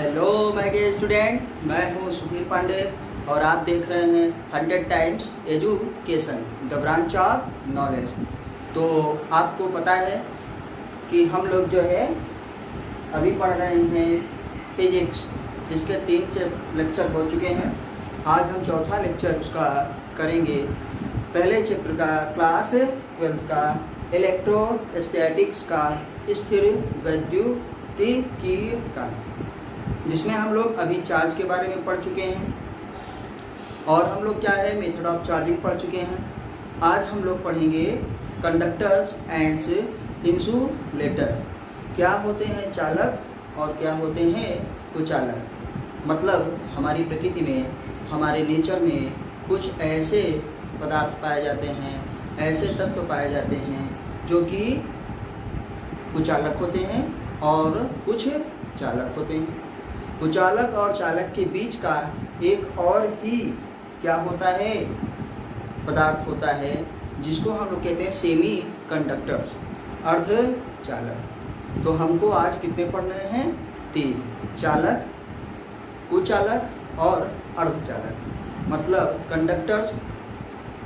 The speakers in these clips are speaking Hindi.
हेलो माय डियर स्टूडेंट, मैं हूं सुधीर पांडे और आप देख रहे हैं 100 times education the branch of knowledge. तो आपको पता है कि हम लोग जो है अभी पढ़ रहे हैं फिजिक्स, जिसके 3 लेक्चर हो चुके हैं। आज हम चौथा लेक्चर उसका करेंगे। पहले चैप्टर का क्लास 12 का इलेक्ट्रोस्टैटिक्स का स्थिर वैद्युतिकी का, जिसमें हम लोग अभी चार्ज के बारे में पढ़ चुके हैं और हम लोग क्या है मेथड ऑफ चार्जिंग पढ़ चुके हैं। आज हम लोग पढ़ेंगे कंडक्टर्स एंड इंसुलेटर। क्या होते हैं चालक और क्या होते हैं कुचालक। मतलब हमारी प्रकृति में, हमारे नेचर में कुछ ऐसे पदार्थ पाए जाते हैं, ऐसे तत्व पाए जाते हैं जो कि कुचालक होते हैं और कुछ चालक होते हैं। कुचालक और चालक के बीच का एक और ही क्या होता है पदार्थ होता है, जिसको हम लोग कहते हैं सेमी कंडक्टर्स, अर्धचालक। तो हमको आज कितने पढ़ने हैं? 3, चालक, कुचालक और अर्धचालक। मतलब कंडक्टर्स,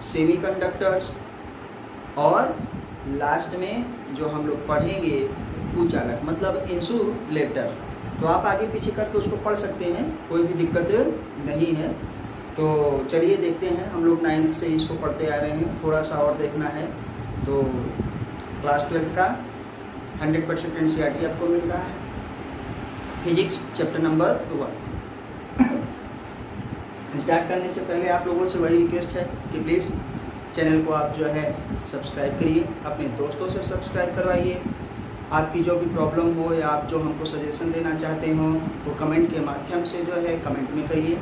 सेमी कंडक्टर्स और लास्ट में जो हम लोग पढ़ेंगे कुचालक, मतलब इंसुलेटर। तो आप आगे पीछे करके उसको पढ़ सकते हैं, कोई भी दिक्कत नहीं है। तो चलिए देखते हैं। हम लोग 9th से इसको पढ़ते आ रहे हैं, थोड़ा सा और देखना है। तो क्लास 12 का 100% NCERT आपको मिल रहा है, फिजिक्स चैप्टर नंबर 1। स्टार्ट करने से पहले आप लोगों से वही रिक्वेस्ट है कि प्लीज़ चैनल को आप जो है सब्सक्राइब करिए, अपने दोस्तों से सब्सक्राइब करवाइए। आपकी जो भी प्रॉब्लम हो या आप जो हमको सजेशन देना चाहते हो वो कमेंट के माध्यम से जो है कमेंट में करिए।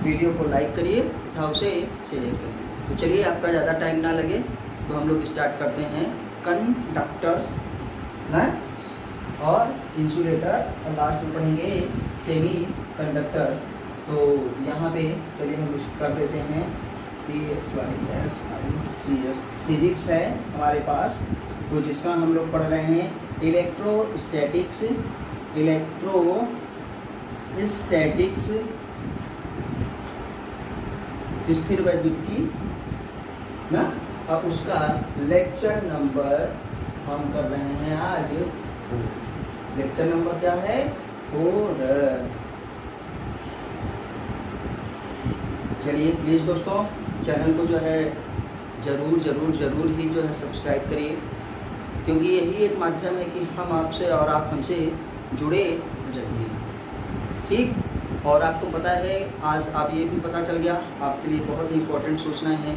वीडियो को लाइक करिए तथा उसे शेयर करिए। तो चलिए, आपका ज़्यादा टाइम ना लगे तो हम लोग स्टार्ट करते हैं। कंडक्टर्स ना और इंसुलेटर और लास्ट में पढ़ेंगे सेमी कंडक्टर्स। तो यहाँ पे चलिए हम कर देते हैं PHYSICS। फिजिक्स है हमारे पास, तो जिसका हम लोग पढ़ रहे हैं इलेक्ट्रोस्टैटिक्स। इलेक्ट्रोस्टैटिक्स स्थिर वैद्युतिकी ना। अब उसका लेक्चर नंबर हम कर रहे हैं आज 4। लेक्चर नंबर क्या है? 4। चलिए प्लीज़ दोस्तों, चैनल को जो है ज़रूर ही जो है सब्सक्राइब करिए, क्योंकि यही एक माध्यम है कि हम आपसे और आप हमसे जुड़े रहिए। ठीक। और आपको पता है, आज आप ये भी पता चल गया, आपके लिए बहुत ही इम्पोर्टेंट सूचना है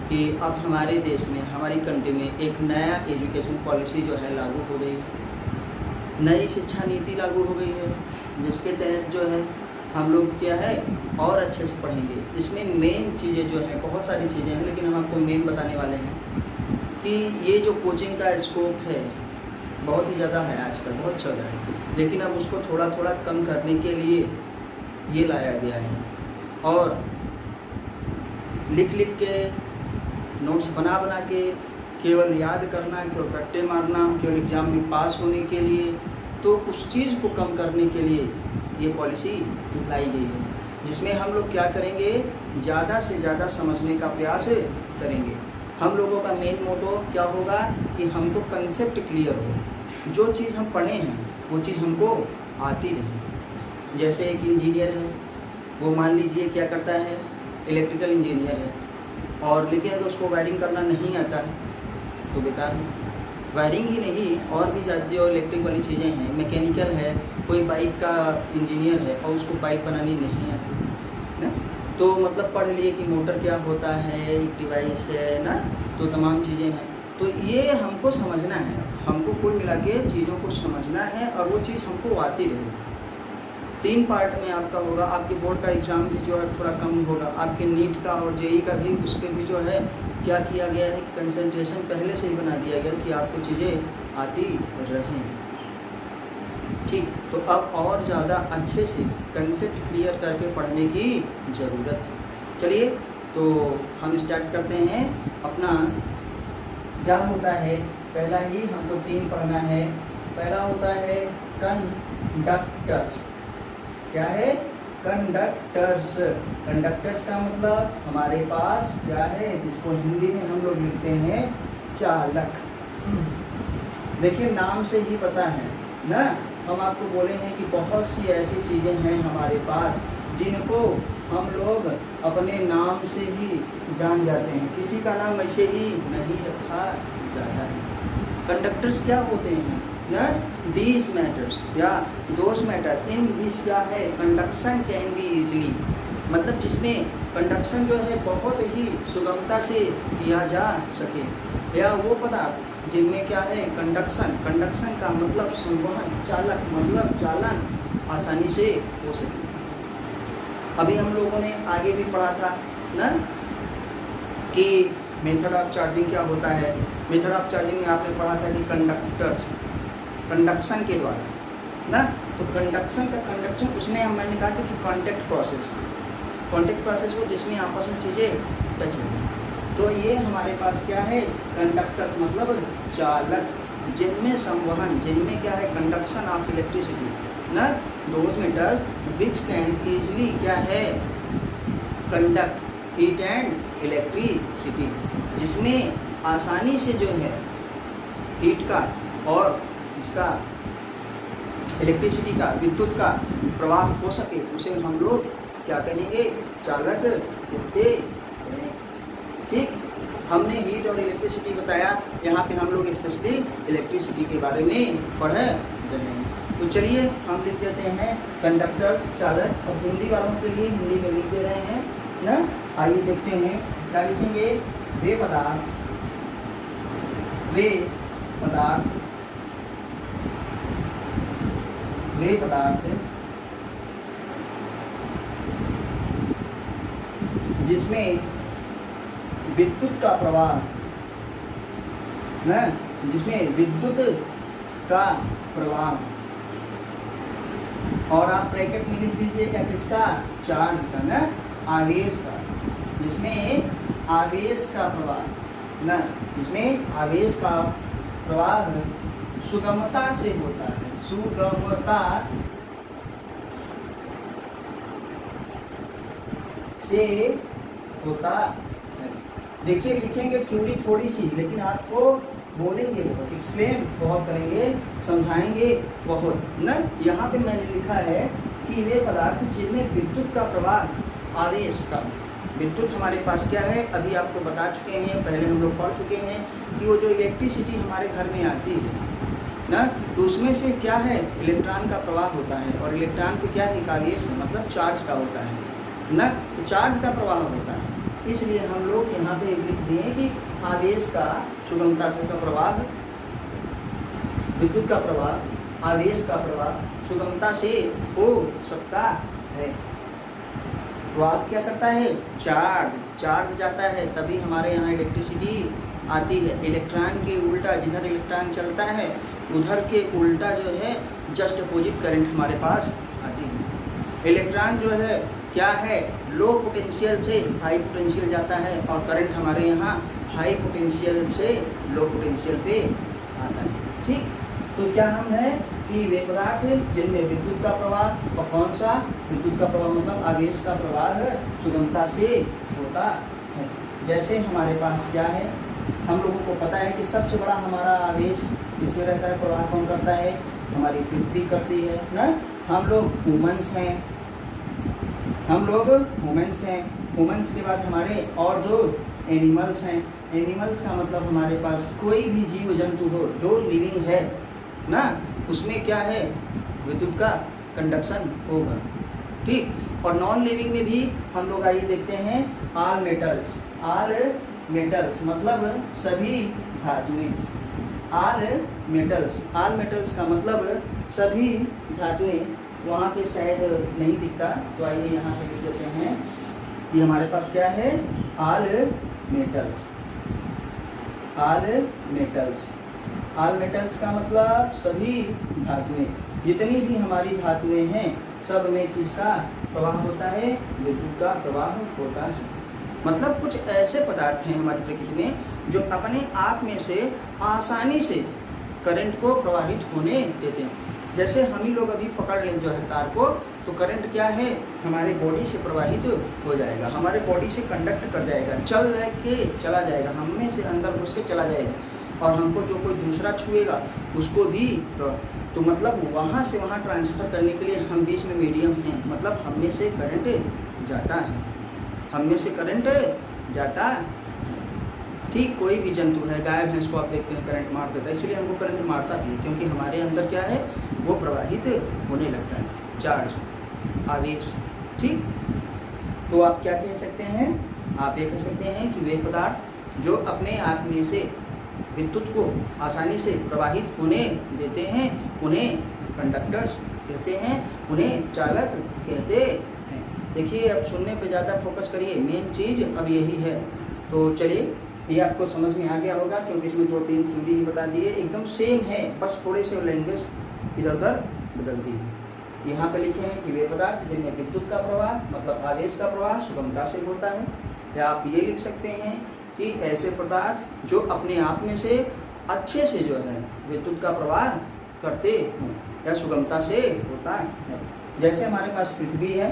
कि अब हमारे देश में, हमारी कंट्री में एक नया एजुकेशन पॉलिसी जो है लागू हो गई है। नई शिक्षा नीति लागू हो गई है, जिसके तहत जो है हम लोग क्या है और अच्छे से पढ़ेंगे। इसमें मेन चीज़ें जो हैं, बहुत सारी चीज़ें हैं, लेकिन हम आपको मेन बताने वाले हैं कि ये जो कोचिंग का स्कोप है बहुत ही ज़्यादा है, आजकल बहुत चल रहा है, लेकिन अब उसको थोड़ा थोड़ा कम करने के लिए ये लाया गया है। और लिख के, नोट्स बना के केवल याद करना, केवल रट्टे मारना, केवल एग्ज़ाम में पास होने के लिए, तो उस चीज़ को कम करने के लिए ये पॉलिसी लाई गई है, जिसमें हम लोग क्या करेंगे, ज़्यादा से ज़्यादा समझने का प्रयास करेंगे। हम लोगों का मेन मोटो क्या होगा कि हमको कंसेप्ट क्लियर हो, जो चीज़ हम पढ़े हैं वो चीज़ हमको आती नहीं। जैसे एक इंजीनियर है, वो मान लीजिए क्या करता है, इलेक्ट्रिकल इंजीनियर है, और लेकिन अगर उसको वायरिंग करना नहीं आता तो बेकार है। वायरिंग ही नहीं, और भी जो इलेक्ट्रिक वाली चीज़ें हैं, मैकेनिकल है, कोई बाइक का इंजीनियर है और उसको बाइक बनानी नहीं आती ना, तो मतलब पढ़ लिए कि मोटर क्या होता है, एक डिवाइस है ना, तो तमाम चीज़ें हैं। तो ये हमको समझना है, हमको कुल मिला के चीज़ों को समझना है और वो चीज़ हमको आती रहे। 3 पार्ट में आपका होगा। आपके बोर्ड का एग्ज़ाम भी जो है थोड़ा कम होगा, आपके नीट का और जेई का भी, उस पर भी जो है क्या किया गया है कि कंसंट्रेशन पहले से ही बना दिया गया कि आपको चीज़ें आती रहें। ठीक। तो अब और ज़्यादा अच्छे से कंसेप्ट क्लियर करके पढ़ने की ज़रूरत है। चलिए, तो हम स्टार्ट करते हैं अपना। क्या होता है, पहला ही हमको 3 पढ़ना है। पहला होता है कंडक्टर्स। क्या है? कंडक्टर्स। कंडक्टर्स का मतलब हमारे पास क्या है, जिसको हिंदी में हम लोग लिखते हैं चालक। देखिए नाम से ही पता है ना, हम आपको बोले हैं कि बहुत सी ऐसी चीज़ें हैं हमारे पास जिनको हम लोग अपने नाम से ही जान जाते हैं, किसी का नाम ऐसे ही नहीं रखा जाता है। कंडक्टर्स क्या होते हैं ना, दीज मैटर्स या दोज मैटर इन विच क्या है कंडक्शन कैन बी इजली, मतलब जिसमें कंडक्शन जो है बहुत ही सुगमता से किया जा सके, या वो पदार्थ जिनमें क्या है कंडक्शन, कंडक्शन का मतलब संवहन, चालक मतलब चालन आसानी से हो सके। अभी हम लोगों ने आगे भी पढ़ा था ना कि मेथड ऑफ चार्जिंग क्या होता है। मेथड ऑफ चार्जिंग में आपने पढ़ा था कि कंडक्टर्स कंडक्शन के द्वारा ना, तो कंडक्शन का कंडक्शन उसमें मैंने कहा था कि कॉन्टैक्ट प्रोसेस, कॉन्टैक्ट प्रोसेस वो जिसमें आपस में चीज़ें टच होती। तो ये हमारे पास क्या है कंडक्टर्स मतलब चालक, जिनमें संवहन, जिनमें क्या है कंडक्शन ऑफ इलेक्ट्रिसिटी ना, those metal which can easily क्या है कंडक्ट हीट एंड इलेक्ट्रिसिटी, जिसमें आसानी से जो है हीट का और इसका इलेक्ट्रिसिटी का, विद्युत का प्रवाह हो सके, उसे हम लोग क्या कहेंगे चालक कहते हैं। ठीक, हमने हीट और इलेक्ट्रिसिटी बताया, यहाँ पे हम लोग स्पेशली इलेक्ट्रिसिटी के बारे में पढ़ रहे हैं। तो चलिए हम लिख देते हैं कंडक्टर्स चालक, और हिंदी वालों के लिए हिंदी में लिख दे रहे हैं ना। आइए देखते हैं क्या लिखेंगे। वे पदार्थ जिसमें विद्युत का प्रवाह ना, जिसमें विद्युत का प्रवाह, और आप ब्रैकेट में लिख लीजिएगा किसका, चार्ज का ना, आवेश का, जिसमें आवेश का प्रवाह ना, जिसमें आवेश का प्रवाह सुगमता से होता है, सुगमता से होता है। देखिए लिखेंगे थ्योरी थोड़ी सी, लेकिन आपको बोलेंगे बहुत, एक्सप्लेन बहुत करेंगे, समझाएंगे बहुत ना। यहाँ पे मैंने लिखा है कि वे पदार्थ जिनमें विद्युत का प्रवाह, आवेश का, विद्युत हमारे पास क्या है अभी आपको बता चुके हैं, पहले हम लोग पढ़ चुके हैं कि वो जो इलेक्ट्रिसिटी हमारे घर में आती है ना, तो उसमें से क्या है इलेक्ट्रॉन का प्रवाह होता है, और इलेक्ट्रॉन को क्या है आवेश मतलब चार्ज का होता है ना, तो चार्ज का प्रवाह होता है। इसलिए हम लोग यहाँ पे लिख दिए कि आवेश का सुगमता से का प्रवाह, विद्युत का प्रवाह, आवेश का प्रवाह सुगमता से हो सकता है। प्रवाह क्या करता है, चार्ज जाता है, तभी हमारे यहाँ इलेक्ट्रिसिटी आती है। इलेक्ट्रॉन के उल्टा, जिधर इलेक्ट्रॉन चलता है उधर के उल्टा जो है जस्ट अपोजिट करंट हमारे पास आती है। इलेक्ट्रॉन जो है क्या है लो पोटेंशियल से हाई पोटेंशियल जाता है, और करंट हमारे यहाँ हाई पोटेंशियल से लो पोटेंशियल पे आता है। ठीक, तो क्या हम है कि वे पदार्थ जिनमें विद्युत का प्रवाह, और कौन सा विद्युत का प्रवाह मतलब आवेश का प्रवाह सुगमता से होता है। जैसे हमारे पास क्या है, हम लोगों को पता है कि सबसे बड़ा हमारा आवेश इसमें रहता है, प्रवाह कौन करता है, हमारी पृथ्वी करती है ना। हम लोग ह्यूमंस हैं, ह्यूमंस के बाद हमारे और जो एनिमल्स हैं, एनिमल्स का मतलब हमारे पास कोई भी जीव जंतु हो जो लिविंग है ना, उसमें क्या है विद्युत का कंडक्शन होगा। ठीक, और नॉन लिविंग में भी हम लोग आइए देखते हैं ऑल मेटल्स मतलब सभी धातुएं, ऑल मेटल्स का मतलब सभी धातुएं। वहाँ पे शायद नहीं दिखता, तो आइए यहाँ पे लिख देते हैं कि हमारे पास क्या है ऑल मेटल्स का मतलब सभी धातुएं, जितनी भी हमारी धातुएं हैं सब में किसका प्रवाह होता है, विद्युत का प्रवाह होता है। मतलब कुछ ऐसे पदार्थ हैं हमारी प्रकृति में जो अपने आप में से आसानी से करंट को प्रवाहित होने देते हैं। जैसे हम ही लोग अभी पकड़ लें जो है तार को, तो करंट क्या है हमारे बॉडी से प्रवाहित हो जाएगा, हमारे बॉडी से कंडक्ट कर जाएगा, चला जाएगा, हम में से अंदर घुस के चला जाएगा, और हमको जो कोई दूसरा छुएगा उसको भी, तो मतलब वहाँ से वहाँ ट्रांसफ़र करने के लिए हम बीच में मीडियम हैं, मतलब हम में से करंट जाता है, हम में से करंट जाता है। ठीक, कोई भी जंतु है, गाय भैंस को आप देखते हैं करंट मार देता है, इसलिए हमको करंट मारता भी है क्योंकि हमारे अंदर क्या है वो प्रवाहित होने लगता है, चार्ज, आवेश। ठीक, तो आप क्या कह सकते हैं, आप ये कह सकते हैं कि वे पदार्थ जो अपने आप में से विद्युत को आसानी से प्रवाहित होने देते हैं उन्हें कंडक्टर्स कहते हैं, उन्हें चालक कहते हैं। देखिए, अब सुनने पे ज़्यादा फोकस करिए, मेन चीज़ अब यही है। तो चलिए, ये आपको समझ में आ गया होगा क्योंकि इसमें 2-3 थ्योरी ही बता दिए, एकदम सेम है, बस थोड़े से लैंग्वेज इधर उधर बदल दी है। यहाँ पे लिखे हैं कि वे पदार्थ जिनमें विद्युत का प्रवाह मतलब आवेश का प्रवाह सुगमता से होता है, या आप ये लिख सकते हैं कि ऐसे पदार्थ जो अपने आप में से अच्छे से जो है विद्युत का प्रवाह करते हों या सुगमता से होता है। जैसे हमारे पास पृथ्वी है,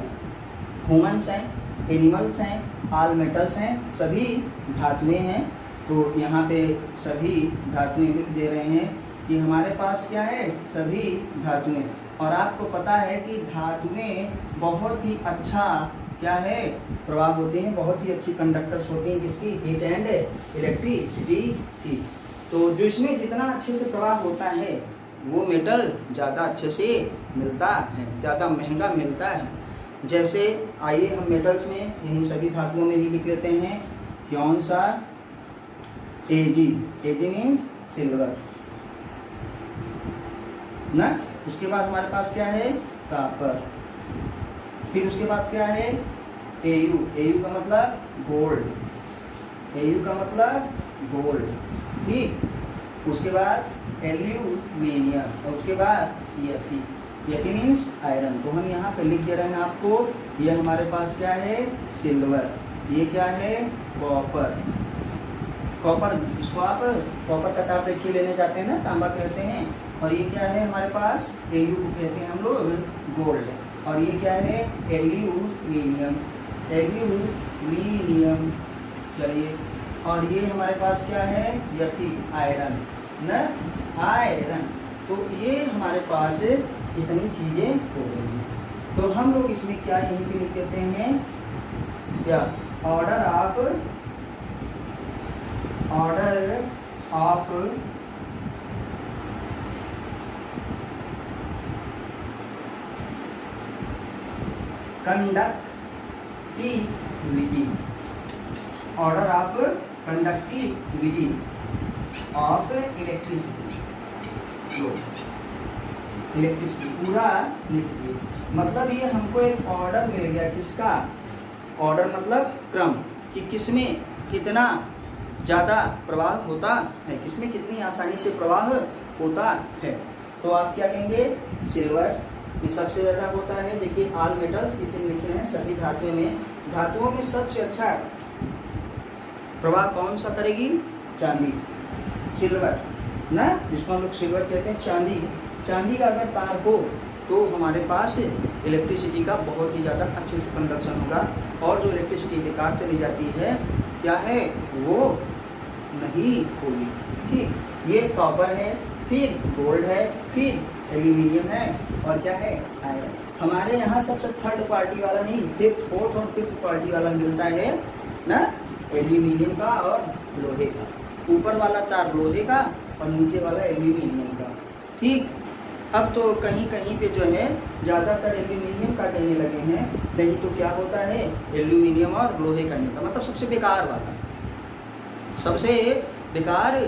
ह्यूमन्स हैं, एनिमल्स हैं, ऑल मेटल्स हैं, सभी धातुएं हैं। तो यहाँ पे सभी धातुएं लिख दे रहे हैं कि हमारे पास क्या है, सभी धातुएं। और आपको पता है कि धातुएं बहुत ही अच्छा क्या है प्रवाह होते हैं, बहुत ही अच्छी कंडक्टर्स होती हैं, किसकी, हीट एंड इलेक्ट्रिसिटी की। तो जो इसमें जितना अच्छे से प्रवाह होता है वो मेटल ज़्यादा अच्छे से मिलता है, ज़्यादा महंगा मिलता है। जैसे आइए हम मेटल्स में यही सभी धातुओं में ही लिख लेते हैं, कौन सा, एजी, एजी मीन्स सिल्वर ना। उसके बाद हमारे पास क्या है, कॉपर। फिर उसके बाद क्या है, एयू, एयू का मतलब गोल्ड, एयू का मतलब गोल्ड। ठीक, उसके बाद एल्यूमिनियम, और उसके बाद एफी, एफी मीन्स आयरन। तो हम यहाँ पे लिख दे रहे हैं आपको, ये हमारे पास क्या है, सिल्वर, ये क्या है, कॉपर। कॉपर जिसको आप कॉपर का तार देखिए लेने जाते हैं ना, तांबा कहते हैं। और ये क्या है हमारे पास, एयू को कहते हैं हम लोग गोल्ड। और ये क्या है, एल्यूमिनियम, एल्यूमिनियम। चलिए, और ये हमारे पास क्या है, एफी, आयरन न, आयरन। तो ये हमारे पास इतनी चीज़ें हो गई हैं। तो हम लोग इसमें क्या यहीं पे लिख देते हैं, क्या, order of conductivity, order of conductivity of electricity, electricity पूरा लिखिए। मतलब ये हमको एक ऑर्डर मिल गया, किसका, ऑर्डर मतलब क्रम, कि किसमें कितना ज़्यादा प्रवाह होता है, किसमें कितनी आसानी से प्रवाह होता है। तो आप क्या कहेंगे, सिल्वर ये सबसे ज़्यादा होता है। देखिए, ऑल मेटल्स इसे लिखे हैं, सभी धातुओं में, धातुओं में सबसे अच्छा प्रवाह कौन सा करेगी, चांदी, सिल्वर ना, जिसको हम लोग सिल्वर कहते हैं, चांदी। चांदी का अगर तार हो तो हमारे पास इलेक्ट्रिसिटी का बहुत ही ज़्यादा अच्छे से कंडक्शन होगा, और जो इलेक्ट्रिसिटी बेकार चली जाती है क्या है, वो नहीं होगी। ठीक, ये कॉपर है, फिर गोल्ड है, फिर एल्यूमिनियम है, और क्या है, आयरन। हमारे यहाँ सबसे थर्ड पार्टी वाला नहीं, फिफ्थ, फोर्थ और फिफ्थ पार्टी वाला मिलता है ना, एल्यूमिनियम का और लोहे का। ऊपर वाला तार लोहे का और नीचे वाला एल्यूमिनियम का। ठीक, अब तो कहीं कहीं पे जो है ज़्यादातर एल्यूमिनियम का देने लगे हैं, नहीं तो क्या होता है, एल्यूमिनियम और लोहे का मिलता, मतलब सबसे बेकार वाला, सबसे बेकार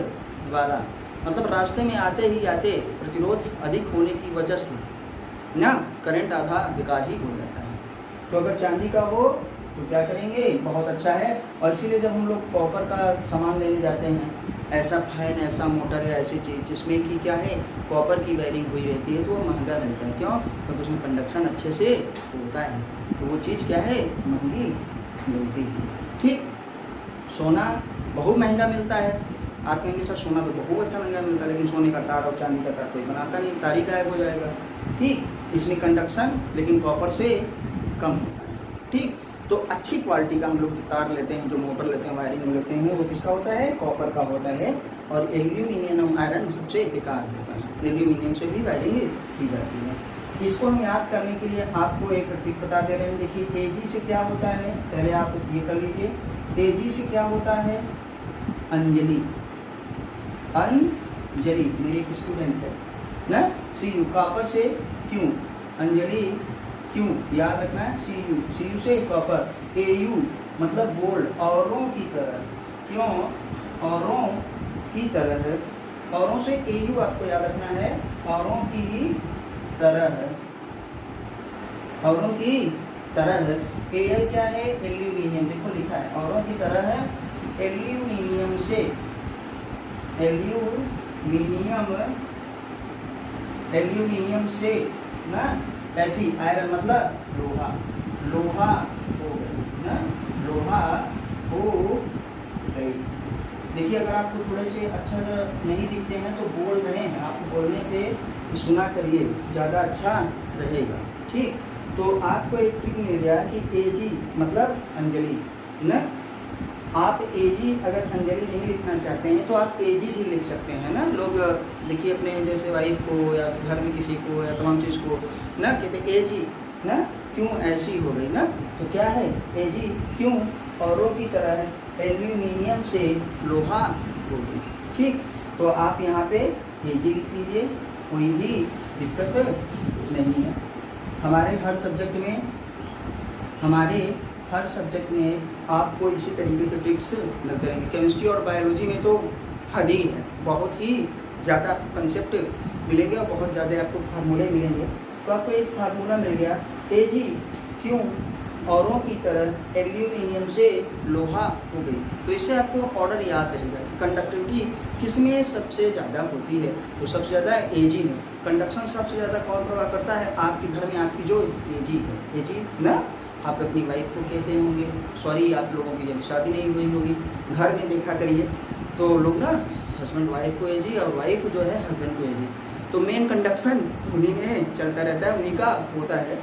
वाला। मतलब रास्ते में आते ही आते प्रतिरोध अधिक होने की वजह से ना करंट आधा बेकार ही हो जाता है। तो अगर चांदी का हो तो क्या करेंगे, बहुत अच्छा है। और इसीलिए जब हम लोग कॉपर का सामान लेने जाते हैं, ऐसा फैन, ऐसा मोटर या ऐसी चीज़ जिसमें कि क्या है, कॉपर की वायरिंग हुई रहती है, तो वो महंगा मिलता है। क्यों, क्योंकि उसमें कंडक्शन अच्छे से होता है, तो वो चीज़ क्या है, महंगी मिलती है। ठीक, सोना बहुत महंगा मिलता है। आप कहेंगे सर सोना तो बहुत अच्छा महंगा मिलता है, लेकिन सोने का तार और चांदी का तार कोई बनाता नहीं, तार ही गायब हो जाएगा। ठीक, इसमें कंडक्शन लेकिन कॉपर से कम होता है। ठीक, तो अच्छी क्वालिटी का हम लोग तार लेते हैं, जो मोटर लेते हैं, वायरिंग लेते हैं, वो किसका होता है? कॉपर का होता है। और एल्यूमिनियम आयरन सबसे बेकार होता है। एल्यूमिनियम से भी वायरिंग की जाती है। इसको हम याद करने के लिए आपको एक ट्रिक बता दे रहे हैं। देखिए एजी से क्या होता है, पहले आप ये कर लीजिए। एजी से क्या होता है? अंजलि। अंजलि मेरी एक स्टूडेंट है ना। सी यू, कॉपर से क्यों, अंजलि क्यों, याद रखना है। सी यू, सी यू से कॉपर। ए यू मतलब गोल्ड, औरों की तरह। क्यों? औरों की तरह है। औरों से ए यू आपको याद रखना है, औरों की तरह है, औरों की तरह है। ए एल क्या है? एल्यूमिनियम, देखो लिखा है औरों की तरह है। एल्यूमिनियम से, एल्यूमिनियम, एल्यूमिनियम से ना। Fe आयरन मतलब लोहा, लोहा हो गई ना, लोहा हो गई। देखिए अगर आपको थोड़े से अक्षर नहीं दिखते हैं तो बोल रहे हैं, आप बोलने पे सुना करिए, ज़्यादा अच्छा रहेगा। ठीक, तो आपको एक ट्रिक मिल गया कि एजी मतलब अंजलि ना। आप एजी अगर अंजलि नहीं लिखना चाहते हैं तो आप एजी भी लिख सकते हैं ना। लोग देखिए अपने जैसे वाइफ को या घर में किसी को या तमाम चीज़ को ना कहते एजी ना, क्यों ऐसी हो गई ना। तो क्या है? एजी क्यों, औरों की तरह है, एल्यूमिनियम से लोहा हो गई। ठीक, तो आप यहाँ पे एजी लिख लीजिए, कोई भी दिक्कत नहीं है। हमारे हर सब्जेक्ट में आपको इसी तरीके के ट्रिक्स मिलते रहेंगे। केमिस्ट्री और बायोलॉजी में तो हद ही है, बहुत ही ज़्यादा कंसेप्ट मिलेंगे और बहुत ज़्यादा आपको फार्मूले मिलेंगे। तो आपको एक फार्मूला मिल गया, एजी क्यों, औरों की तरह, एल्यूमिनियम से लोहा हो गई। तो इससे आपको ऑर्डर याद रहेगा कि कंडक्टिविटी किसमें सबसे ज़्यादा होती है। तो सबसे ज़्यादा एजी में। कंडक्शन सबसे ज़्यादा कौन प्रभाव करता है? आपके घर में आपकी जो एजी है, एजी ना आप अपनी वाइफ को कहते होंगे, सॉरी आप लोगों की जब शादी नहीं हुई होगी, घर में देखा करिए तो लोग ना हस्बैंड वाइफ को एजी और वाइफ जो है हस्बैंड को एजी। तो मेन कंडक्शन उन्हीं में चलता रहता है, उन्हीं का होता है।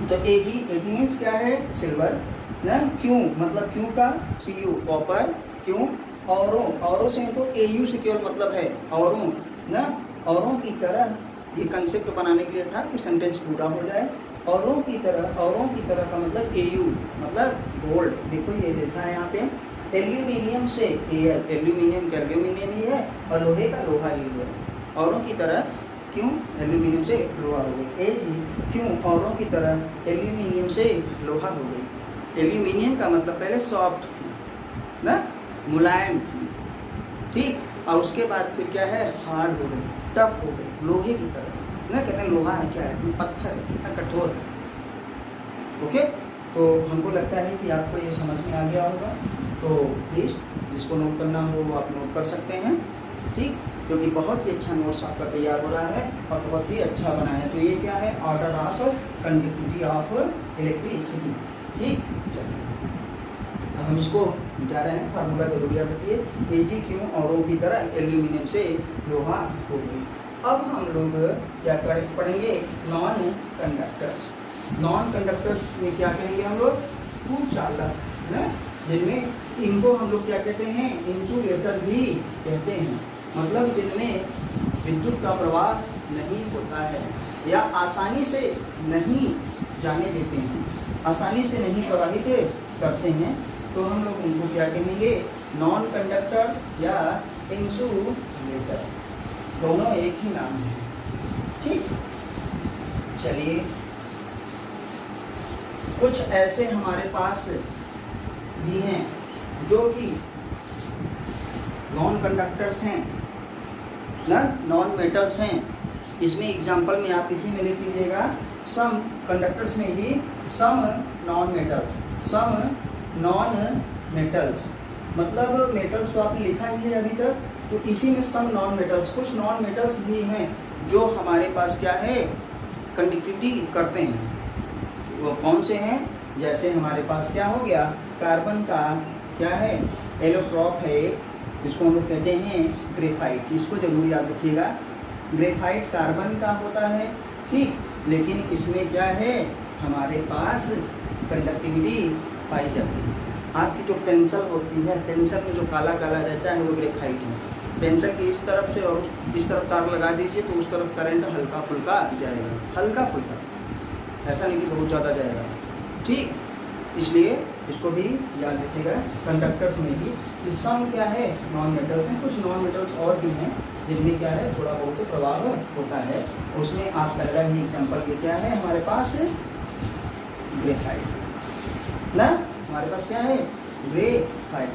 तो एजी, एजी मीन्स क्या है? सिल्वर ना। क्यों मतलब क्यों का, सी यू कॉपर, क्यों, औरों, औरों से तो ए यू से केवल मतलब है औरों ना, औरों की तरह। ये कंसेप्ट बनाने के लिए था कि सेंटेंस पूरा हो जाए। औरों की तरह, औरों की तरह का मतलब ए यू मतलब गोल्ड। देखो ये देखा है यहाँ पे, एल्यूमिनियम से एयर, एल्यूमिनियम का एल्यूमिनियम ही है और लोहे का लोहा ही है। औरों की तरह क्यों, एल्यूमिनियम से लोहा हो गई। एजी क्यों, औरों की तरह, एल्यूमिनियम से लोहा हो गई। एल्यूमिनियम का मतलब पहले सॉफ्ट थी ना, मुलायम थी। ठीक, और उसके बाद फिर क्या है? हार्ड हो गई, टफ हो गई, लोहे की तरह ना। कहते हैं लोहा है क्या है? पत्थर है, कितना कठोर है। ओके, तो हमको लगता है कि आपको ये समझ में आ गया होगा। तो प्लीज़ जिसको नोट करना हो वो आप नोट कर सकते हैं। ठीक, क्योंकि बहुत ही अच्छा नोट्स आपका तैयार हो रहा है और बहुत ही अच्छा बना है। तो ये क्या है? Order of conductivity of electricity. ठीक, चलिए अब हम इसको मिटा रहे हैं। फार्मूला जरूर याद रखिए, एजी क्यों, औरों की तरह, एल्यूमिनियम से लोहा हो गई। अब हम लोग क्या पढ़ेंगे? Non conductors. नॉन कंडक्टर्स में क्या कहेंगे हम लोग? कुचालक है, जिनमें इनको हम लोग क्या कहते हैं? इंसुलेटर भी कहते हैं। मतलब जिनमें विद्युत का प्रवाह नहीं होता है या आसानी से नहीं जाने देते हैं, आसानी से नहीं प्रवाहित करते हैं, तो हम लोग उनको क्या कहेंगे? नॉन कंडक्टर्स या इंसुलेटर। दोनों एक ही नाम है। ठीक, चलिए कुछ ऐसे हमारे पास भी हैं जो कि नॉन कंडक्टर्स हैं ना, नॉन मेटल्स हैं। इसमें एग्जांपल में आप इसी में लिख लीजिएगा, सम कंडक्टर्स में ही some non metals, some non metals. मतलब मेटल्स तो आपने लिखा ही है अभी तक, तो इसी में सम नॉन मेटल्स, कुछ नॉन मेटल्स भी हैं जो हमारे पास क्या है? कंडक्टिविटी करते हैं। वो कौन से हैं? जैसे हमारे पास क्या हो गया? कार्बन का क्या है? एलोट्रॉप है एक, जिसको हम लोग कहते हैं ग्रेफाइट। इसको जरूर याद रखिएगा, ग्रेफाइट कार्बन का होता है। ठीक। लेकिन इसमें क्या है, हमारे पास कंडक्टिविटी पाई जाती है। आपकी जो पेंसिल होती है, पेंसिल में जो काला काला रहता है वो ग्रेफाइट है। पेंसिल की इस तरफ से और इस तरफ तार लगा दीजिए तो उस तरफ करंट हल्का फुल्का जाएगा, हल्का फुल्का, ऐसा नहीं कि बहुत ज़्यादा जाएगा, ठीक। इसलिए इसको भी याद रखिएगा। कंडक्टर्स में भी सम क्या है, नॉन मेटल्स हैं, कुछ नॉन मेटल्स और भी हैं जिनमें क्या है थोड़ा बहुत प्रभाव होता है। उसमें आप पहला ही एग्जांपल ये क्या है हमारे पास, ग्रेफाइट ना, हमारे पास क्या है ग्रेफाइट।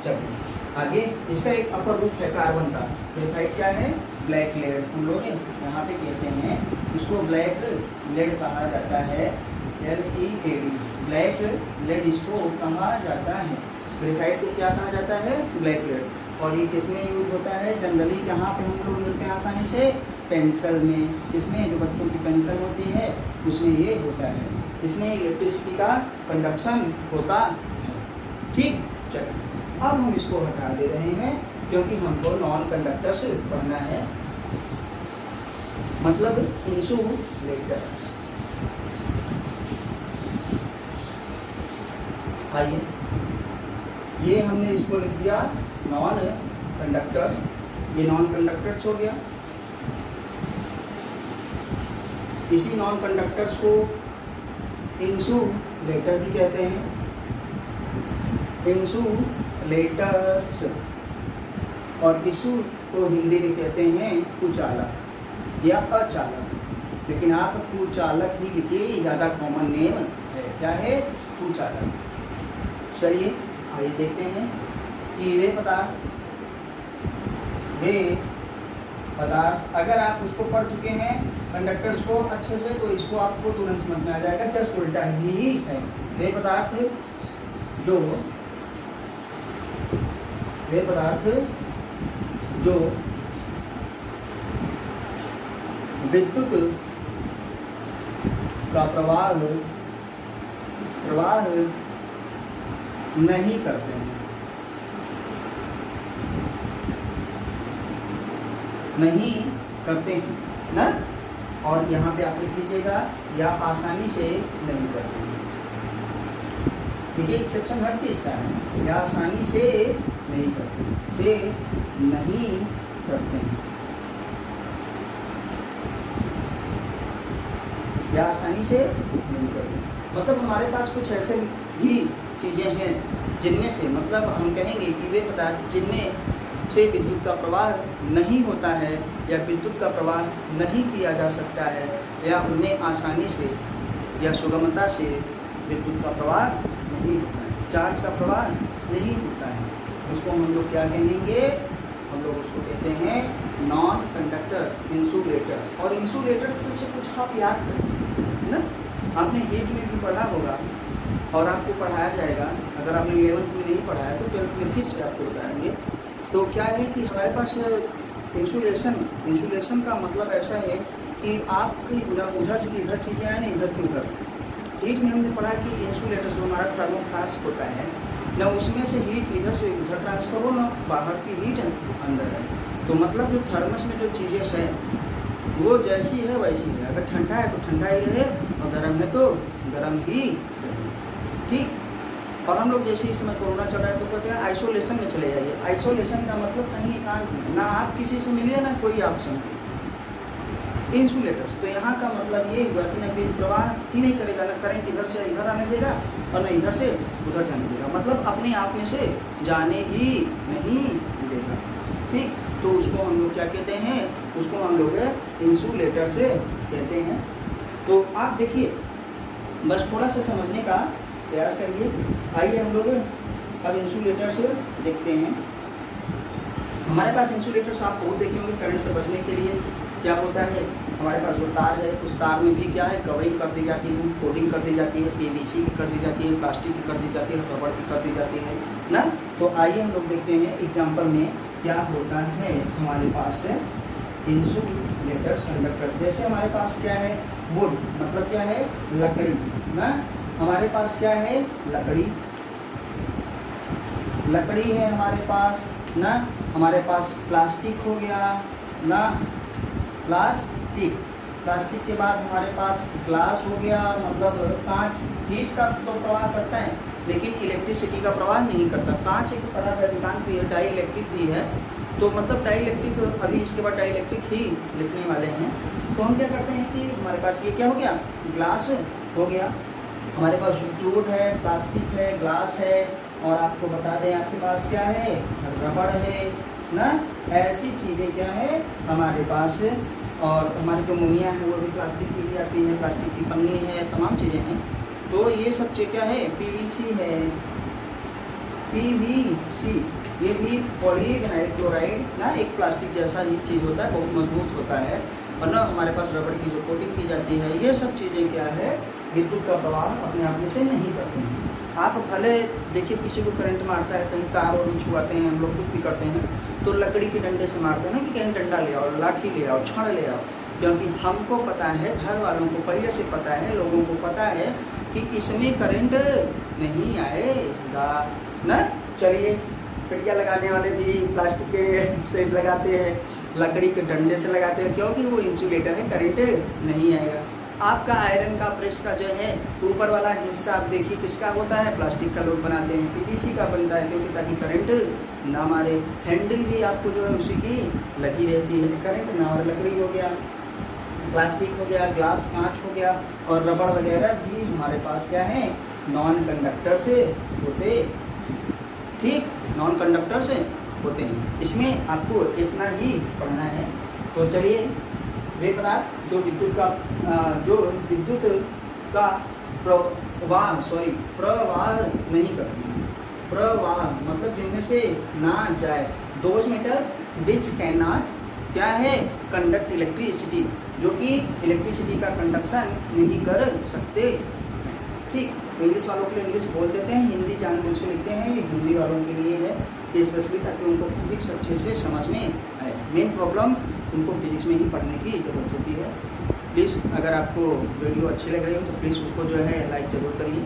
चलिए आगे, इसका एक अपर रूप है कार्बन का। ग्रेफाइट क्या है, ब्लैक लेड, हम लोग यहाँ पे कहते हैं इसको ब्लैक लेड कहा जाता है, LED, ब्लैक लेड इसको कहा जाता है। ग्रेफाइट को क्या कहा जाता है, ब्लैक लेड। और ये किसमें यूज होता है, जनरली यहाँ पे हम लोग मिलते हैं आसानी से, पेंसिल में। इसमें जो बच्चों की पेंसिल होती है उसमें ये होता है, इसमें इलेक्ट्रिसिटी का कंडक्शन होता है, ठीक। चलिए अब हम इसको हटा दे रहे हैं क्योंकि हमको नॉन कंडक्टर से पढ़ना है, मतलब इंसुलेटर्स। आइए, ये हमने इसको लिख दिया नॉन कंडक्टर्स, ये नॉन कंडक्टर्स हो गया। इसी नॉन कंडक्टर्स को इंसुलेटर भी कहते हैं, इंसुलेटर्स। और इसु को हिंदी में कहते हैं कुचालक या अचालक, लेकिन आप कुचालक ही लिखिए, ज़्यादा कॉमन नेम है। क्या है, कुचालक। चलिए आइए देखते हैं कि वे पदार्थ अगर आप उसको पढ़ चुके हैं कंडक्टर्स को अच्छे से, तो इसको आपको तुरंत समझ में आ जाएगा, जस्ट उल्टा ही है। वे पदार्थ जो विद्युत का प्रवाह नहीं करते हैं, ना। और यहाँ पे आप लिख लीजिएगा या आसानी से नहीं करते हैं। देखिए एक्सेप्शन हर चीज़ का है, या आसानी से नहीं करते हैं, या आसानी से नहीं करते। मतलब हमारे पास कुछ ऐसे भी चीज़ें हैं जिनमें से, मतलब हम कहेंगे कि वे पदार्थ जिनमें से विद्युत का प्रवाह नहीं होता है या विद्युत का प्रवाह नहीं किया जा सकता है, या उनमें आसानी से या सुगमता से विद्युत का प्रवाह नहीं होता है, चार्ज का प्रवाह नहीं होता है, उसको हम लोग क्या कहेंगे, हम लोग उसको कहते हैं नॉन कंडक्टर्स, इंसुलेटर्स। और इंसुलेटर्स से कुछ आप याद करें ना, आपने हीट में भी पढ़ा होगा और आपको पढ़ाया जाएगा। अगर आपने 11th में नहीं पढ़ाया तो 12th में फिर से आपको बताएंगे। तो क्या है कि हमारे पास इंसुलेशन का मतलब ऐसा है कि आपकी उधर से इधर चीज़ें आए ना, इधर की उधर। हीट में हमने पढ़ा कि इंसुलेटर्स जो हमारा थर्मोफ्लास्क होता है ना, उसमें से हीट इधर से उधर ट्रांसफर हो, ना बाहर की हीट अंदर है। तो मतलब जो थर्मस में जो चीज़ें हैं वो जैसी है वैसी है, अगर ठंडा है तो ठंडा ही रहे और गर्म है तो गर्म ही रहे, ठीक। और हम लोग जैसे इस समय कोरोना चल रहा है तो कहते हैं आइसोलेशन में चले जाइए। आइसोलेशन का मतलब कहीं एकांत में, ना आप किसी से मिलिए ना कोई आपसे। इंसुलेटर्स तो यहाँ का मतलब ये हुआ कि ना विद्युत प्रवाह ही नहीं करेगा, ना करंट इधर से इधर आने देगा और ना इधर से उधर जाने देगा, मतलब अपने आप में से जाने ही नहीं देगा, ठीक। तो उसको हम लोग क्या कहते हैं, उसको हम लोग इंसुलेटर से कहते हैं। तो आप देखिए, बस थोड़ा सा समझने का प्रयास करिए। आइए हम लोग अब इंसुलेटर से देखते हैं। हमारे पास इंसुलेटर्स आप बहुत देखे होंगे, करंट से बचने के लिए क्या होता है, हमारे पास जो तार है उस तार में भी क्या है कवरिंग कर दी जाती है, कोटिंग कर दी जाती है, PVC की कर दी जाती है, प्लास्टिक की कर दी जाती है, रबड़ की कर दी जाती है ना। तो आइए हम लोग देखते हैं एग्जाम्पल में क्या होता है। हमारे पास इंसुलेटर्स कंडक्टर्स, जैसे हमारे पास क्या है वुड, मतलब क्या है लकड़ी ना, हमारे पास क्या है लकड़ी है हमारे पास ना, हमारे पास प्लास्टिक हो गया ना, प्लास्टिक प्लास्टिक के बाद हमारे पास ग्लास हो गया, मतलब कांच। हीट का तो प्रवाह करता है लेकिन इलेक्ट्रिसिटी का प्रवाह नहीं करता। कांच एक परावैद्युतांक भी है, डाई इलेक्ट्रिक भी है। तो मतलब डाई इलेक्ट्रिक, अभी इसके बाद डाई इलेक्ट्रिक ही लिखने वाले हैं। तो हम क्या करते हैं कि हमारे पास ये क्या हो गया, ग्लास हो गया, हमारे पास जूट है, प्लास्टिक है, ग्लास है, और आपको बता दें आपके पास क्या है, रबड़ है ना। ऐसी चीज़ें क्या है हमारे पास। और हमारी जो मुनियाँ हैं वो भी प्लास्टिक की ही आती है, प्लास्टिक की पन्नी है, तमाम चीज़ें हैं। तो ये सब चीज़ क्या है, पीवीसी है, पीवीसी, ये भी पॉलीविनाइल क्लोराइड ना, एक प्लास्टिक जैसा ही चीज़ होता है, बहुत मजबूत होता है। और ना हमारे पास रबड़ की जो कोटिंग की जाती है, ये सब चीज़ें क्या है, विद्युत का प्रवाह अपने आप में से नहीं करती हैं। आप भले देखिए किसी को करंट मारता है, कहीं तार और छुआते हैं, हम लोग कुछ भी करते हैं तो लकड़ी के डंडे से मारते हैं ना, कि कहीं डंडा ले आओ, लाठी ले आओ, छड़ ले आओ, क्योंकि हमको पता है, घर वालों को पहले से पता है, लोगों को पता है कि इसमें करंट नहीं आएगा ना। चलिए, पिटिया लगाने वाले भी प्लास्टिक के से लगाते हैं, लकड़ी के डंडे से लगाते हैं, क्योंकि वो इंसुलेटर है, करंट नहीं आएगा। आपका आयरन का प्रेस का जो है ऊपर वाला हिस्सा आप देखिए किसका होता है, प्लास्टिक का लोग बनाते हैं, पीवीसी का बनता है, क्योंकि ताकि करंट ना मारे। हैंडल भी आपको जो है उसी की लगी रहती है, करंट ना। और लकड़ी हो गया, प्लास्टिक हो गया, ग्लास कांच हो गया, और रबड़ वगैरह भी हमारे पास क्या है, नॉन कंडक्टर से होते, ठीक, नॉन कंडक्टर से होते हैं। इसमें आपको इतना ही पढ़ना है। तो चलिए, वे पदार्थ जो विद्युत का प्रवाह नहीं करती, प्रवाह मतलब जिनमें से ना जाए, those metals which can not क्या है, कंडक्ट इलेक्ट्रिसिटी, जो कि इलेक्ट्रिसिटी का कंडक्शन नहीं कर सकते। ठीक, इंग्लिश वालों के लिए इंग्लिश बोल देते हैं, हिंदी जानबूझ के लिखते हैं, ये हिंदी वालों के लिए है, स्पेशली ताकि उनको फिजिक्स अच्छे से समझ में आए। मेन प्रॉब्लम उनको फिजिक्स में ही पढ़ने की ज़रूरत होती है। प्लीज़ अगर आपको वीडियो अच्छी लग रही हो तो प्लीज़ उसको जो है लाइक ज़रूर करिए।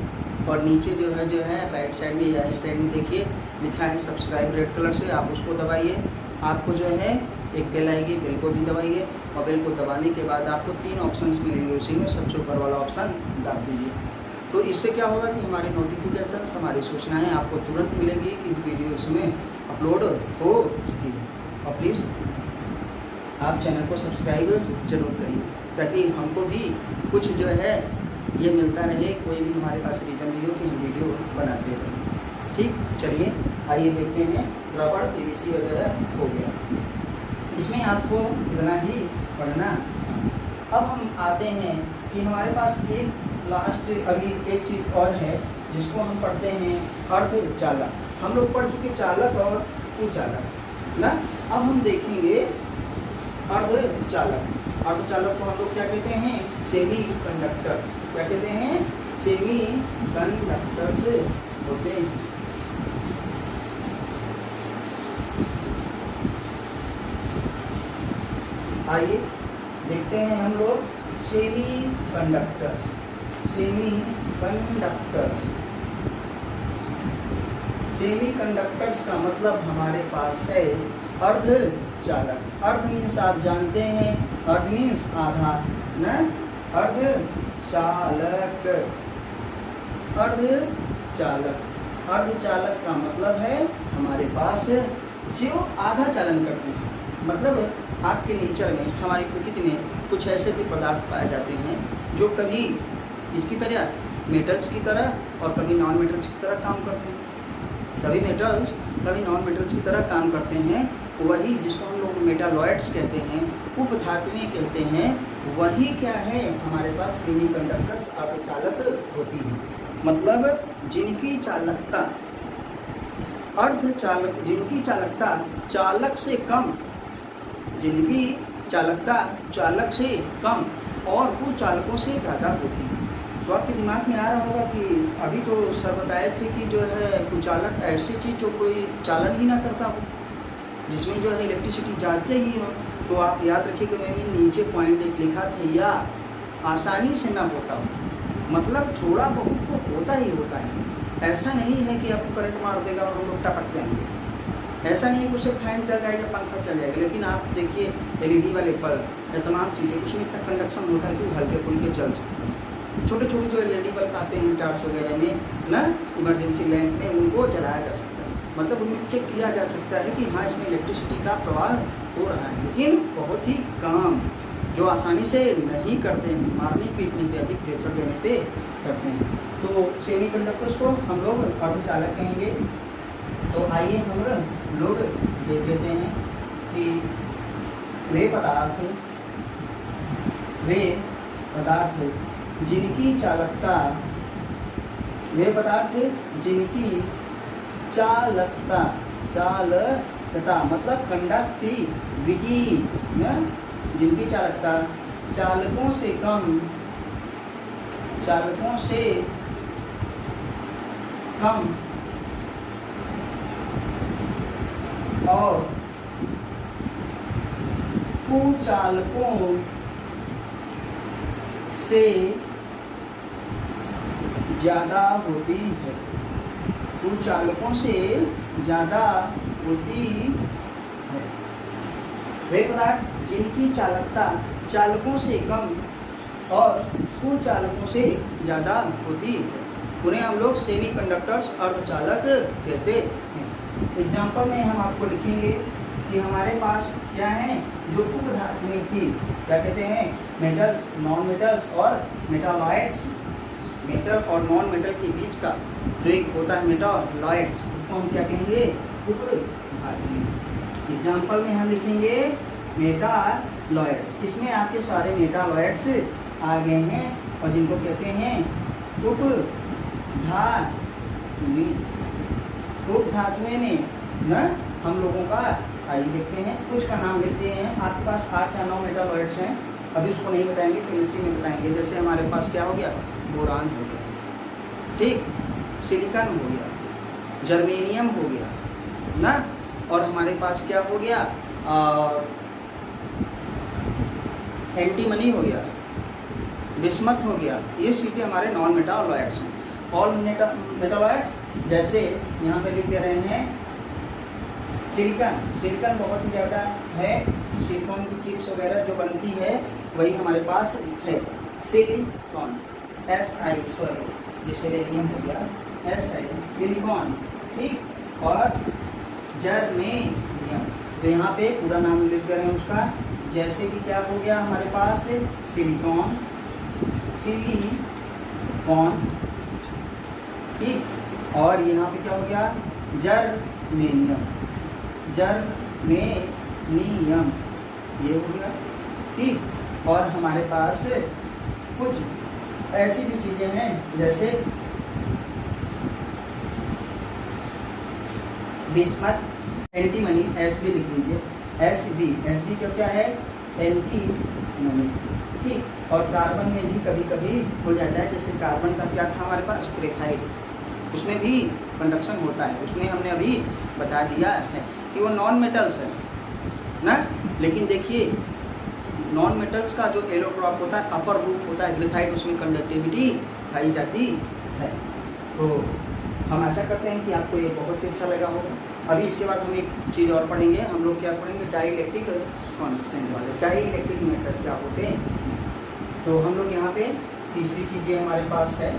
और नीचे जो है राइट साइड में या इस साइड में देखिए लिखा है सब्सक्राइब रेड कलर से, आप उसको दबाइए। आपको जो है एक बेल आएगी, बेल को भी दबाइए, और बेल को दबाने के बाद आपको 3 ऑप्शंस मिलेंगे, उसी में सबसे ऊपर वाला ऑप्शन दबा दीजिए। तो इससे क्या होगा कि हमारी नोटिफिकेशंस, हमारी सूचनाएं आपको तुरंत मिलेगी कि वीडियो इसमें अपलोड हो चुकी है। और प्लीज़ आप चैनल को सब्सक्राइब जरूर करिए, ताकि हमको भी कुछ जो है ये मिलता रहे, कोई भी हमारे पास रीज़न भी हो कि हम वीडियो बनाते रहें। ठीक, चलिए आइए देखते हैं। रबड़, पीवीसी वगैरह हो गया, इसमें आपको इतना ही पढ़ना। अब हम आते हैं कि हमारे पास एक लास्ट अभी एक चीज़ और है जिसको हम पढ़ते हैं, अर्धचालक। हम लोग पढ़ चुके चालक और कुचालक ना। अब हम देखेंगे अर्धचालक। अर्धचालक को हम लोग क्या कहते हैं, सेमी कंडक्टर्स। क्या कहते हैं, सेमी कंडक्टर्स होते हैं। आइए देखते हैं हम लोग semi conductors. Semi conductors, semi conductors का मतलब हमारे पास है अर्धचालक। अर्ध मीन्स आप जानते हैं, अर्ध मीन्स आधा ना, अर्धचालक, अर्धचालक। अर्धचालक का मतलब है हमारे पास जो आधा चालन करते हैं। मतलब आपके नेचर में, हमारी प्रकृति में कुछ ऐसे भी पदार्थ पाए जाते हैं जो कभी इसकी तरह, मेटल्स की तरह, और कभी नॉन मेटल्स की तरह काम करते हैं। कभी मेटल्स, कभी नॉन मेटल्स की तरह काम करते हैं। वही जिसको हम लोग मेटालॉइड्स कहते हैं, उपधातुएं कहते हैं, वही क्या है हमारे पास सेमी कंडक्टर्स, अर्धचालक होती हैं। मतलब जिनकी चालकता अर्धचालक, जिनकी चालकता चालक से कम, जिनकी चालकता चालक से कम और कुचालकों से ज़्यादा होती है। तो आपके दिमाग में आ रहा होगा कि अभी तो सर बताए थे कि जो है कुचालक ऐसी चीज़ जो कोई चालन ही ना करता हो, जिसमें जो है इलेक्ट्रिसिटी जाते ही हो। तो आप याद रखिए कि मैंने नीचे पॉइंट एक लिखा था, या आसानी से ना होता हो, मतलब थोड़ा बहुत तो होता ही होता है। ऐसा नहीं है कि आपको करंट मार देगा और हम लोग टपक जाएंगे, ऐसा नहीं है कि उससे फैन चल जाएगा, पंखा चल जाएगा, लेकिन आप देखिए एलईडी वाले बल्ब या तमाम चीज़ें, उसमें इतना कंडक्शन होता है कि वो हल्के फुल्के चल सकते हैं। छोटे छोटे जो एलईडी बल्ब आते हैं टार्च वगैरह में ना, इमरजेंसी लैंप में, उनको जलाया जा सकता है, मतलब उनमें चेक किया जा सकता है कि हाँ इसमें इलेक्ट्रिसिटी का प्रवाह हो रहा है, लेकिन बहुत ही काम जो आसानी से नहीं करते हैं, मारने पीटने पे, अधिक प्रेशर देने पे करते हैं। तो सेमीकंडक्टर्स को हम लोग अर्धचालक कहेंगे। तो आइए हम लोग देख लेते हैं कि वे पदार्थ जिनकी चालकता, वे पदार्थ जिनकी चालकता मतलब कंडक्टिविटी, जिनकी चालकता चालकों से कम और कुचालकों से ज़्यादा होती है, कुचालकों से ज़्यादा होती है। वे पदार्थ जिनकी चालकता चालकों से कम और कुचालकों से ज़्यादा होती है, उन्हें हम लोग सेमीकंडक्टर्स अर्धचालक कहते हैं। एग्जाम्पल में हम आपको लिखेंगे कि हमारे पास क्या है, जो उपधातुएं थी, क्या कहते हैं, मेटल्स, नॉन मेटल्स और मेटालॉइड्स। मेटल और नॉन मेटल के बीच का जो एक होता है मेटालॉइड्स, उसको हम क्या कहेंगे, उपधातुएं। एग्जाम्पल में हम लिखेंगे मेटालॉइड्स, इसमें आपके सारे मेटालॉइड्स आ गए हैं और जिनको कहते हैं उपधातुएं में ना हम लोगों का, आइए देखते हैं, कुछ का नाम लिखते हैं। आपके पास 8 या 9 मेटालॉइड्स हैं, अभी उसको नहीं बताएंगे, केमिस्ट्री में बताएंगे। जैसे हमारे पास क्या हो गया, बोरान हो गया, ठीक, सिलिकॉन हो गया, जर्मेनियम हो गया ना, और हमारे पास क्या हो गया, एंटीमनी हो गया, बिस्मथ हो गया। ये चीज़ें हमारे नॉन मेटालॉइड्स हैं। ऑल मेटालॉइड्स जैसे यहाँ पे लिख दे रहे हैं सिलिकॉन, सिलिकॉन बहुत ही ज़्यादा है, सिलिकॉन की चिप्स वगैरह जो बनती है वही हमारे पास है। सिलिकॉन SI, सॉरी ये सेलेनियम हो गया, SI सिलिकॉन, ठीक, और जर्मेनियम, तो यहाँ पे पूरा नाम लिख दे रहे हैं उसका। जैसे कि क्या हो गया हमारे पास, सिलिकॉन, ठीक, और यहाँ पे क्या हो गया, जर्मेनियम, ये हो गया, ठीक। और हमारे पास कुछ ऐसी भी चीज़ें हैं जैसे बिस्मथ, एंटीमनी, SB लिख लीजिए, SB का क्या है, एंटीमनी, ठीक। और कार्बन में भी कभी कभी हो जाता है, जैसे कार्बन का क्या था हमारे पास, ग्रेफाइट, उसमें भी कंडक्शन होता है, उसमें हमने अभी बता दिया है कि वो नॉन मेटल्स है ना। लेकिन देखिए नॉन मेटल्स का जो एलोट्रॉप होता है, अपर रूप होता है ग्रेफाइट, उसमें कंडक्टिविटी पाई जाती है। तो हम आशा करते हैं कि आपको ये बहुत ही अच्छा लगा होगा। अभी इसके बाद हम एक चीज़ और पढ़ेंगे, हम लोग क्या पढ़ेंगे, डाइलेक्ट्रिक कांस्टेंट वाले, डाइलेक्ट्रिक मैटर क्या होते हैं। तो हम लोग यहाँ पे तीसरी चीज़ ये हमारे पास है,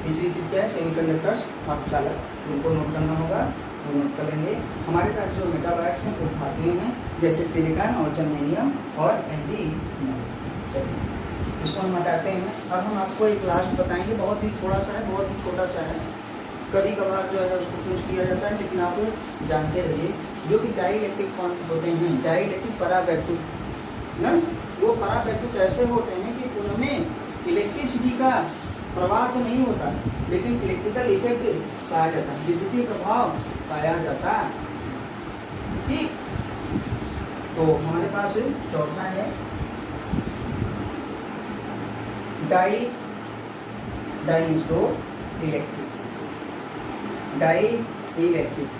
तीसरी चीज़ क्या है, सेमीकंडक्टर्स अर्धचालक, उनको नोट करना होगा, वो नोट कर लेंगे। हमारे पास जो मेटालॉइड्स हैं वो धातुएं हैं, जैसे सिलिकॉन और जर्मेनियम और एंटीमनी। चलिए इसको हम हटाते हैं। अब हम आपको एक लास्ट बताएंगे, बहुत ही थोड़ा सा है, बहुत ही छोटा सा है, कभी कभार जो है उसको पूछ किया जाता है, लेकिन आप जानते रहिए। जो कि डाइलेक्ट्रिक होते हैं, डाइलेक्ट्रिक परावैद्युत ना, वो परावैद्युत ऐसे होते हैं कि उनमें इलेक्ट्रिसिटी का प्रवाह तो नहीं होता, लेकिन इलेक्ट्रिकल इफेक्ट पाया जाता है, विद्युतीय प्रभाव पाया जाता है, ठीक। तो हमारे पास चौथा है डाई मीन्स दो, इलेक्ट्रिक, डाई इलेक्ट्रिक,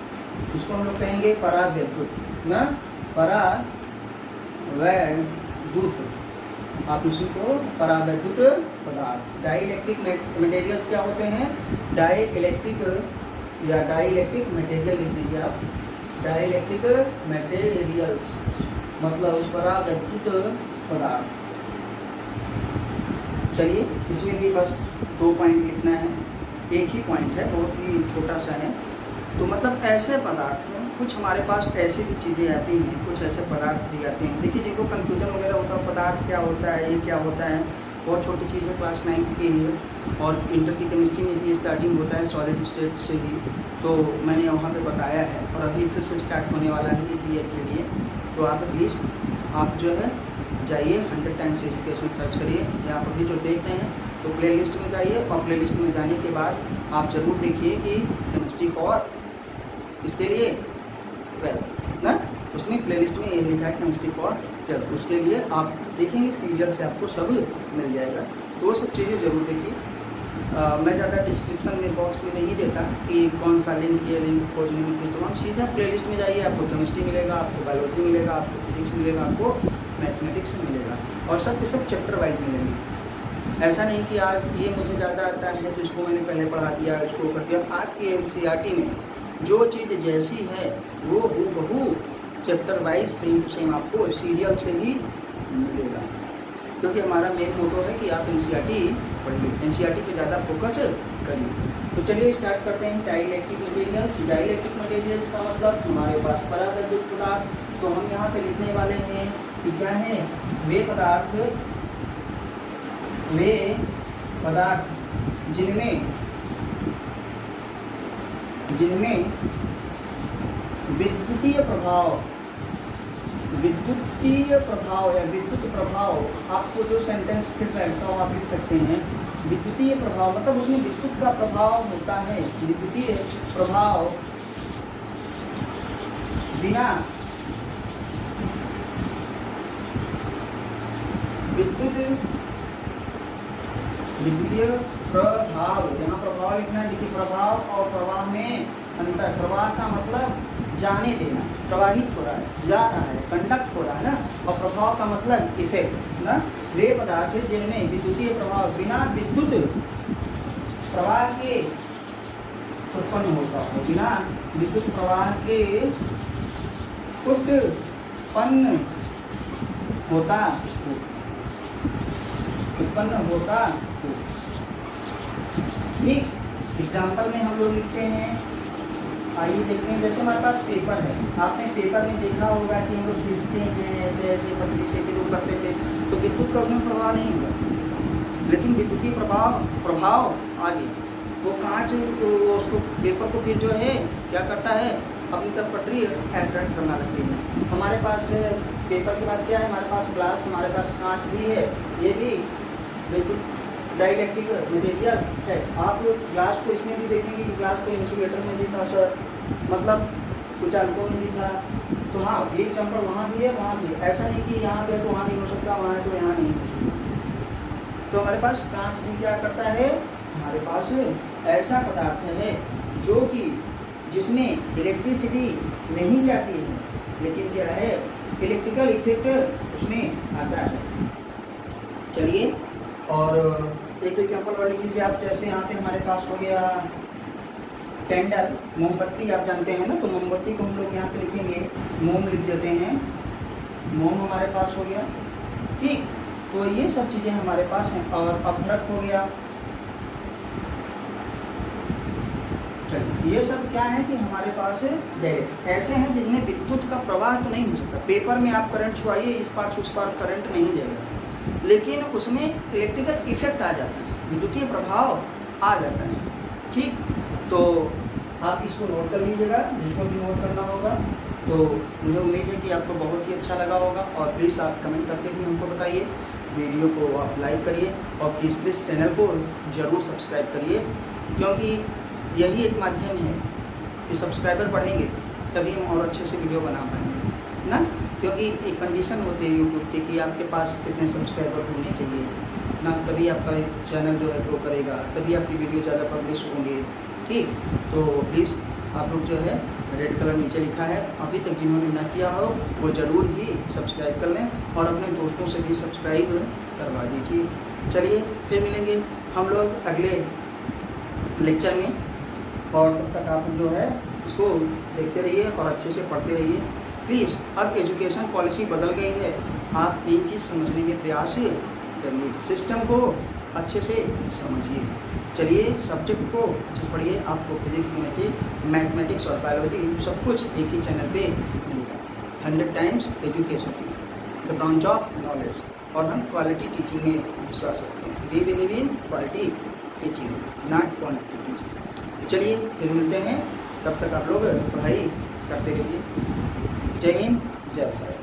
उसको हम लोग कहेंगे परावैद्युत ना, परावैद्युत, आप इसी को परावैद्युत पदार्थ। डाई इलेक्ट्रिक मटेरियल्स क्या होते हैं, डाई इलेक्ट्रिक या डाई इलेक्ट्रिक मटेरियल लिख दीजिए आप, डाइलेक्ट्रिक मटेरियल्स मतलब परावैद्युत पदार्थ। चलिए इसमें भी बस 2 पॉइंट लिखना है, एक ही पॉइंट है, बहुत ही छोटा सा है। तो मतलब ऐसे पदार्थ हैं, कुछ हमारे पास ऐसी भी चीज़ें आती हैं, कुछ ऐसे पदार्थ भी आते हैं। देखिए जिनको कन्फ्यूजन वगैरह होता है पदार्थ क्या होता है, ये क्या होता है, बहुत छोटी चीज़ है, क्लास 9th की ही है और इंटर की केमिस्ट्री में भी स्टार्टिंग होता है सॉलिड स्टेट से ही, तो मैंने वहाँ पे बताया है और अभी फिर से स्टार्ट होने वाला है इसी ईयर के लिए। तो आप प्लीज़ आप जो है जाइए 100 टाइम्स एजुकेशन सर्च करिए, या आप अभी जो देख रहे हैं तो प्लेलिस्ट में जाइए और प्लेलिस्ट में जाने के बाद आप ज़रूर देखिए कि केमिस्ट्री फॉर इसके लिए 12 ना, उसमें प्लेलिस्ट में ये लिखा है केमिस्ट्री फॉर 12, उसके लिए आप देखेंगे सीरियल से आपको सब मिल जाएगा। तो वो सब चीज़ें ज़रूर देखिए। मैं ज़्यादा डिस्क्रिप्शन में बॉक्स में नहीं देता कि कौन सा लिंक है, लिंक खोजने में, तो हम सीधा प्लेलिस्ट में जाइए, आपको केमिस्ट्री मिलेगा, आपको बायोलॉजी मिलेगा, आपको फिजिक्स मिलेगा, आपको मैथमेटिक्स मिलेगा और सब के सब चैप्टर वाइज मिलेंगे। ऐसा नहीं कि आज ये मुझे ज़्यादा आता है तो इसको मैंने पहले पढ़ा दिया, इसको कर दिया। आपके NCERT में जो चीज़ जैसी है वो हूबहू chapter wise same to same आपको सीरियल से ही मिलेगा, क्योंकि हमारा मेन मोटो है कि आप NCERT पढ़िए, NCERT पे ज़्यादा फोकस करिए। तो चलिए स्टार्ट करते हैं। डाइलेक्ट्रिक मटेरियल्स, डाइलेक्ट्रिक मटेरियल्स का मतलब हमारे पास परावैद्युत पदार्थ। तो हम यहाँ पे लिखने वाले हैं कि क्या है, वे पदार्थ जिनमें विद्युतीय प्रभाव या विद्युत प्रभाव, आपको जो सेंटेंस फिट लगता हो आप लिख सकते हैं। विद्युतीय प्रभाव मतलब उसमें विद्युत का प्रभाव होता है, विद्युतीय प्रभाव बिना विद्युतीय प्रभाव, यहाँ प्रभाव लिखना है। देखिए प्रभाव और प्रवाह में अंतर, प्रवाह का मतलब जाने देना, प्रवाहित हो रहा है, जा रहा है, कंडक्ट हो रहा है ना, और प्रभाव का मतलब इफेक्ट ना। वे पदार्थ जिनमें विद्युतीय प्रभाव बिना विद्युत प्रवाह के उत्पन्न होता हो, बिना विद्युत प्रवाह के उत्पन्न होता हो। ठीक एग्जाम्पल में हम लोग लिखते हैं, आइए देखते हैं। जैसे हमारे पास पेपर है, आपने पेपर में देखा होगा कि हम लोग खींचते हैं ऐसे ऐसे पतली से लोग करते थे, तो विद्युत का उसमें प्रभाव नहीं होगा, लेकिन विद्युतीय प्रभाव आगे वो कांच वो उसको पेपर को फिर जो है क्या करता है, अपनी तरफ पटरी अट्रैक्ट करना लगती है। हमारे पास पेपर के बाद क्या है, हमारे पास ग्लास, हमारे पास कांच भी है, ये भी बिल्कुल डाइलेक्ट्रिक मटेरियल है। आप ग्लास को इसमें भी देखेंगे कि ग्लास को इंसुलेटर में भी था सर, मतलब कुछ अल्कोहल में भी था। तो हाँ, ये एग्जाम्पल वहाँ भी है, वहाँ भी है। ऐसा नहीं कि यहाँ पे तो वहाँ नहीं हो सकता, वहाँ है तो यहाँ नहीं हो सकता। तो हमारे पास कांच भी क्या करता है, हमारे पास ऐसा पदार्थ है जो कि जिसमें इलेक्ट्रिसिटी नहीं जाती है, लेकिन क्या है, इलेक्ट्रिकल इफेक्ट उसमें आता है। चलिए और एक एग्जाम्पल और लिख लीजिए आप। जैसे यहाँ पे हमारे पास हो गया कैंडल, मोमबत्ती, आप जानते हैं ना, तो मोमबत्ती को हम लोग यहाँ पे लिखेंगे, मोम लिख देते हैं, मोम हमारे पास हो गया। ठीक, तो ये सब चीज़ें हमारे पास हैं। और अपभ्रक हो गया। ये सब क्या है कि हमारे पास ऐसे हैं जिनमें विद्युत का प्रवाह तो नहीं हो सकता। पेपर में आप करंट छुआइए, इस पार से उस पार करंट नहीं जाएगा, लेकिन उसमें इलेक्ट्रिकल इफेक्ट आ जाता है, विद्युतीय प्रभाव आ जाता है। ठीक, तो आप इसको नोट कर लीजिएगा, जिसको भी नोट करना होगा। तो मुझे उम्मीद है कि आपको बहुत ही अच्छा लगा होगा, और प्लीज़ आप कमेंट करके भी हमको बताइए। वीडियो को आप लाइक करिए और प्लीज़ चैनल को ज़रूर सब्सक्राइब करिए, क्योंकि यही एक माध्यम है कि सब्सक्राइबर बढ़ेंगे तभी हम और अच्छे से वीडियो बना पाएंगे ना, क्योंकि एक कंडीशन होती है यूट्यूब की कि आपके पास कितने सब्सक्राइबर होने चाहिए ना, तभी आपका एक चैनल जो है ग्रो करेगा, तभी आपकी वीडियो ज़्यादा पब्लिश होंगे। ठीक, तो प्लीज़ आप लोग जो है रेड कलर नीचे लिखा है, अभी तक जिन्होंने ना किया हो वो ज़रूर ही सब्सक्राइब कर लें और अपने दोस्तों से भी सब्सक्राइब करवा दीजिए। चलिए फिर मिलेंगे हम लोग अगले लेक्चर में, और तब तक आप जो है इसको देखते रहिए और अच्छे से पढ़ते रहिए प्लीज़। अब एजुकेशन पॉलिसी बदल गई है, आप ये चीज़ समझने में प्रयास करिए, सिस्टम को अच्छे से समझिए। चलिए सब्जेक्ट को अच्छे से पढ़िए, आपको फिजिक्स, केमिस्ट्री, मैथमेटिक्स और बायोलॉजी सब कुछ एक ही चैनल पे मिलेगा। 100 times education, the branch of knowledge. और हम क्वालिटी टीचिंग में विश्वास रखते हैं। We believe in quality teaching, not quantity teaching. चलिए फिर मिलते हैं, तब तक आप लोग पढ़ाई करते रहिए। जय हिंद, जय भारत।